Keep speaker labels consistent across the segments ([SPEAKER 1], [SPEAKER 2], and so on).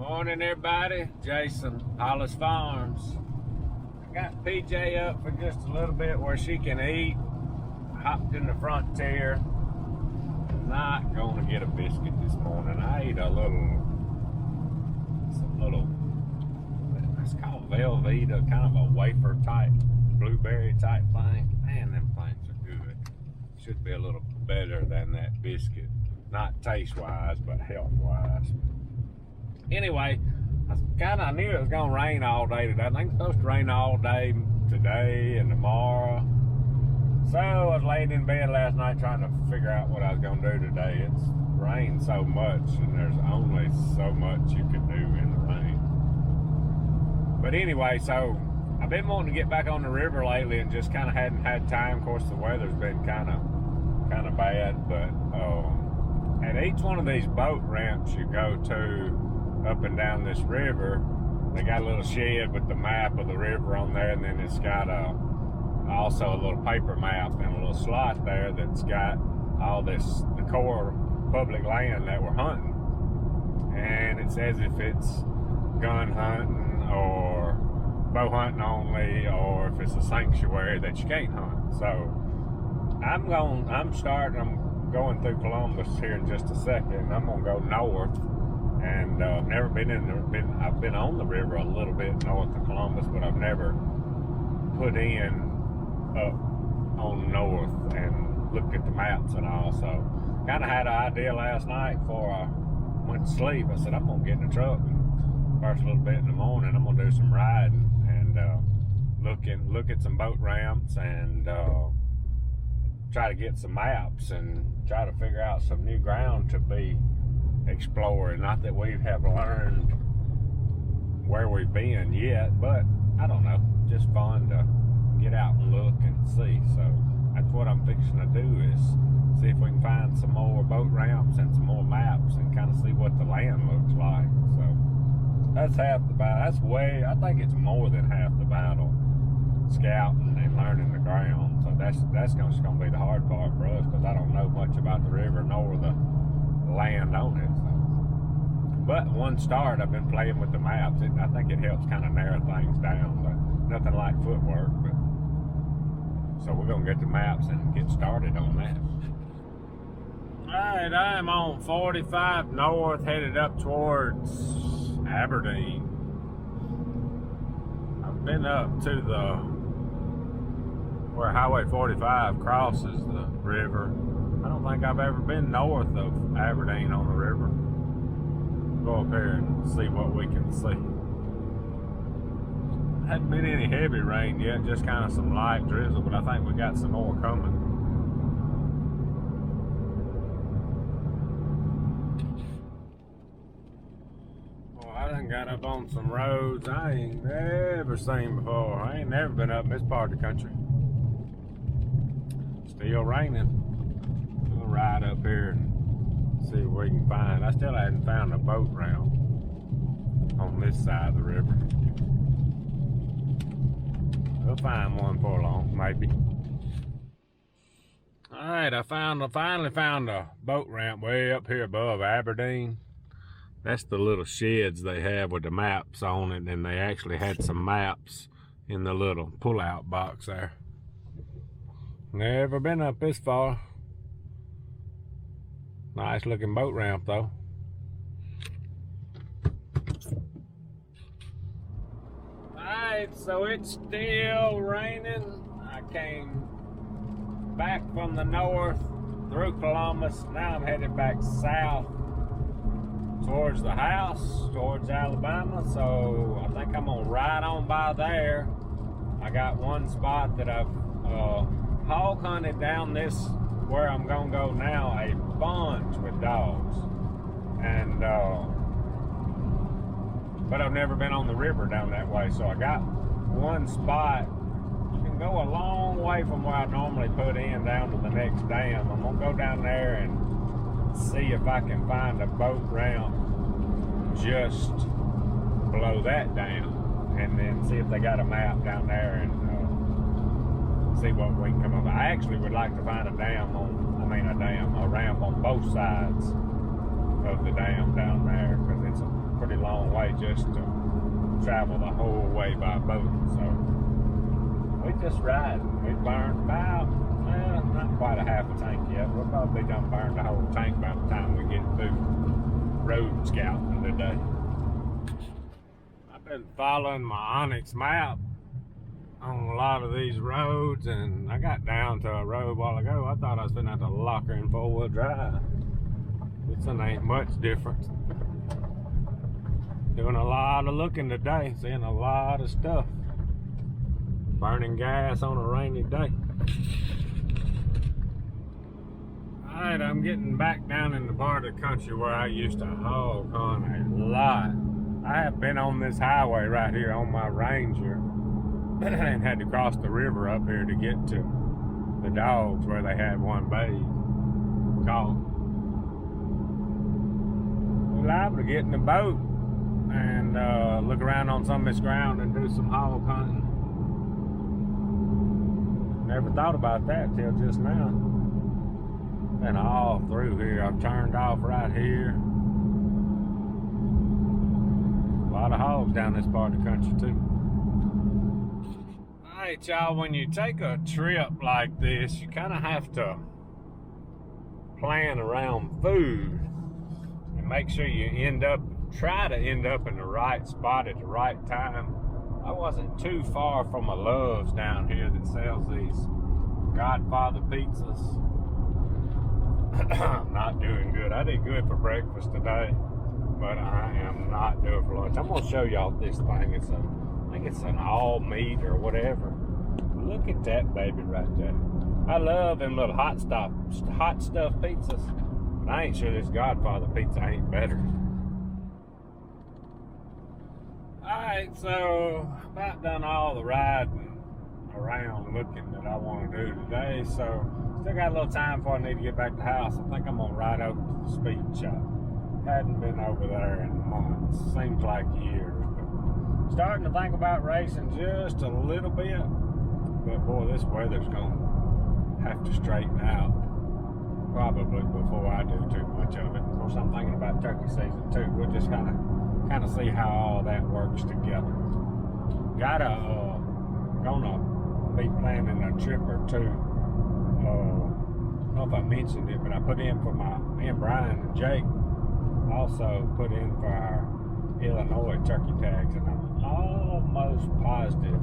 [SPEAKER 1] Morning, everybody. Jason, Hollis Farms. I got PJ up for just a little bit where she can eat. Hopped in the front tier. Not gonna get a biscuit this morning. I ate some little, it's called Velveeta, kind of a wafer type, blueberry type thing. Man, them things are good. Should be a little better than that biscuit. Not taste wise, but health wise. Anyway, I knew it was gonna rain all day today. I think it's supposed to rain all day today and tomorrow. So I was laying in bed last night trying to figure out what I was gonna do today. It's rained so much and there's only so much you can do in the rain. But anyway, so I've been wanting to get back on the river lately and just kind of hadn't had time. Of course, the weather's been kind of bad, but at each one of these boat ramps you go to up and down this river, they got a little shed with the map of the river on there, and then it's got also a little paper map and a little slot there that's got all the core public land that we're hunting. And it says if it's gun hunting or bow hunting only, or if it's a sanctuary that you can't hunt. So I'm going through Columbus here in just a second. I'm gonna go north. And I've never I've been on the river a little bit north of Columbus, but I've never put in up on north and looked at the maps and all. So kind of had an idea last night before I went to sleep. I said, I'm gonna get in the truck and first little bit in the morning, I'm gonna do some riding and look at some boat ramps and try to get some maps and try to figure out some new ground to be exploring. Not that we have learned where we've been yet, but I don't know, just fun to get out and look and see. So that's what I'm fixing to do, is see if we can find some more boat ramps and some more maps and kind of see what the land looks like. So that's half the battle. I think it's more than half the battle, scouting and learning the ground. So that's just gonna be the hard part for us, because I don't know much about the river nor the land on it. So. But one start, I've been playing with the maps. I think it helps kind of narrow things down, but nothing like footwork. But so we're gonna get the maps and get started on that. Alright, I'm on 45 north, headed up towards Aberdeen. I've been up to where Highway 45 crosses the river. I don't think I've ever been north of Aberdeen on the river. Go up here and see what we can see. Hadn't been any heavy rain yet, just kind of some light drizzle, but I think we got some more coming. Well, I done got up on some roads I ain't never seen before. I ain't never been up in this part of the country. Still raining. We'll ride up here and see what we can find. I still hadn't found a boat ramp on this side of the river. We'll find one before long, maybe. Alright, I finally found a boat ramp way up here above Aberdeen. That's the little sheds they have with the maps on it, and they actually had some maps in the little pull-out box there. Never been up this far. Nice looking boat ramp though. Alright, so it's still raining. I came back from the north through Columbus. Now I'm headed back south towards the house, towards Alabama. So I think I'm gonna ride on by there. I got one spot that I've hog hunted down this where I'm gonna go now a bunch with dogs, and but I've never been on the river down that way. So I got one spot. You can go a long way from where I normally put in down to the next dam. I'm gonna go down there and see if I can find a boat ramp just below that dam, and then see if they got a map down there and see what we can come up with. I actually would like to find a ramp on both sides of the dam down there, because it's a pretty long way day just to travel the whole way by boat. So we just ride. We burned about, well, not quite a half a tank yet. We'll probably done burned the whole tank by the time we get through road scouting today. I've been following my Onyx map on a lot of these roads, and I got down to a road a while ago. I thought I was gonna have to lock her in 4-wheel drive. This one ain't much different. Doing a lot of looking today, seeing a lot of stuff. Burning gas on a rainy day. Alright, I'm getting back down in the part of the country where I used to hog on a lot. I have been on this highway right here on my Ranger and had to cross the river up here to get to the dogs where they had one babe caught. We're liable to get in the boat and look around on some of this ground and do some hog hunting. Never thought about that till just now. Been all through here. I've turned off right here. A lot of hogs down this part of the country too. Alright y'all, when you take a trip like this, you kind of have to plan around food and make sure you try to end up in the right spot at the right time. I wasn't too far from a Love's down here that sells these Godfather pizzas. I'm not doing good. I did good for breakfast today, but I am not doing for lunch. I'm gonna show y'all this thing. I think it's an all meat or whatever. Look at that baby right there. I love them little hot stuff pizzas, but I ain't sure this Godfather pizza ain't better. Alright, so about done all the riding around looking that I want to do today, so still got a little time before I need to get back to the house. I think I'm going to ride over to the speed shop. Hadn't been over there in months, seems like years, but starting to think about racing just a little bit, but boy, this weather's going to have to straighten out probably before I do too much of it. Of course, I'm thinking about turkey season too. We'll just kind of see how all that works together. Gonna be planning a trip or two. I don't know if I mentioned it, but I put in for me and Brian and Jake also put in for our Illinois turkey tags, and I'm almost positive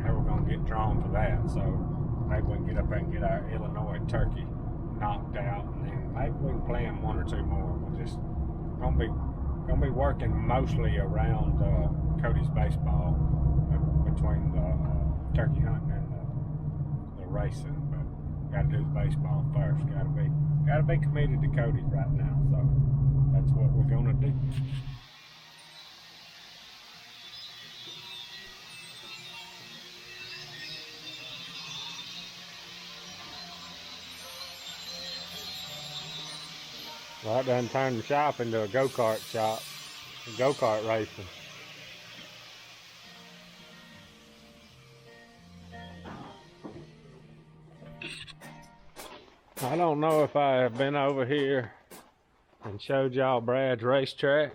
[SPEAKER 1] that we're gonna get drawn for that. So maybe we can get up there and get our Illinois turkey knocked out, and then maybe we can plan one or two more. We're just gonna be working mostly around Cody's baseball, between the turkey hunting and the racing. But gotta do the baseball first. Gotta be committed to Cody right now. So that's what we're gonna do. Well, that done turned the shop into a go-kart shop. Go-kart racing. I don't know if I have been over here and showed y'all Brad's racetrack.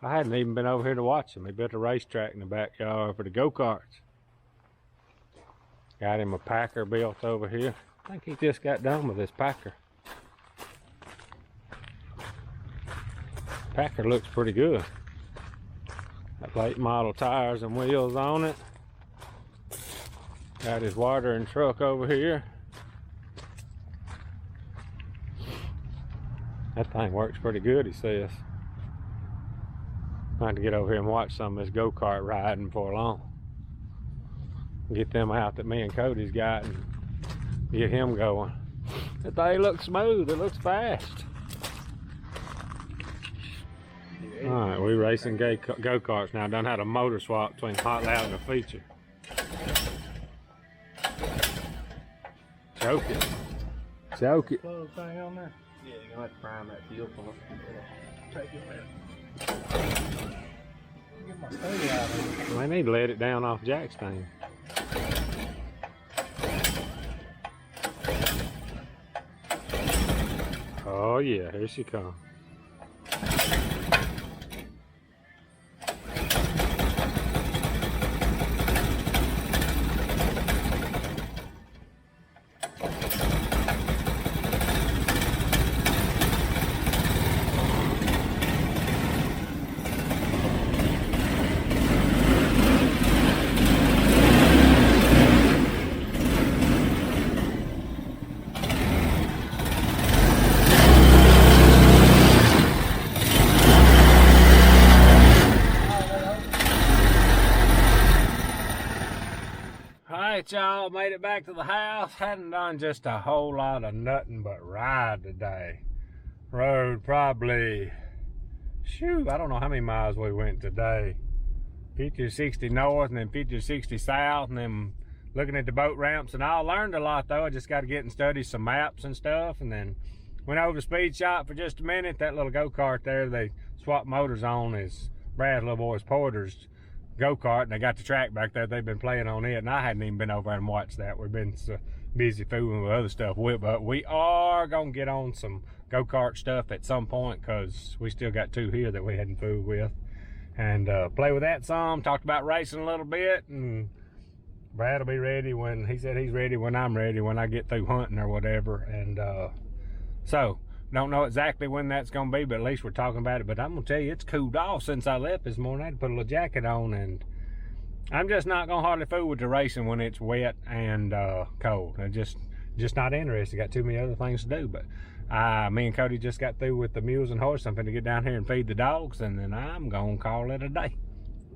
[SPEAKER 1] I hadn't even been over here to watch him. He built a racetrack in the backyard for the go-karts. Got him a Packer built over here. I think he just got done with his Packer. Packer looks pretty good. Got late model tires and wheels on it. Got his watering truck over here. That thing works pretty good, he says. I have to get over here and watch some of this go-kart riding before long. Get them out that me and Cody's got and get him going. That thing looks smooth, it looks fast. Alright, we racing go-karts now. Done had a motor swap between hot loud and a feature. Choke it. Choke it.
[SPEAKER 2] Close thing on there? Yeah, you're gonna have to prime that fuel pump. Take it out. Get my study out of here.
[SPEAKER 1] I need to let it down off Jack's thing. Oh yeah, here she comes. at y'all. Made it back to the house. Hadn't done just a whole lot of nothing but ride today. Rode probably, shoot, I don't know how many miles we went today. 50 or 60 north and then 50 or 60 south, and then looking at the boat ramps and all. Learned a lot though. I just got to get and study some maps and stuff, and then went over to Speed Shop for just a minute. That little go-kart there they swap motors on is Brad's little boy's Porter's go-kart, and they got the track back there. They've been playing on it, and I hadn't even been over and watched that. We've been so busy fooling with other stuff with, but we are gonna get on some go-kart stuff at some point because we still got 2 here that we hadn't fooled with, and play with that some. Talked about racing a little bit, and Brad will be ready when he said he's ready when I'm ready, when I get through hunting or whatever. And so don't know exactly when that's gonna be, but at least we're talking about it. But I'm gonna tell you, it's cooled off since I left this morning. I had to put a little jacket on, and I'm just not gonna hardly fool with the racing when it's wet and cold. I'm just not interested. Got too many other things to do. But me and Cody just got through with the mules and horses. I'm finna get down here and feed the dogs, and then I'm gonna call it a day.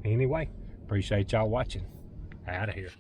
[SPEAKER 1] Anyway, appreciate y'all watching. Out of here.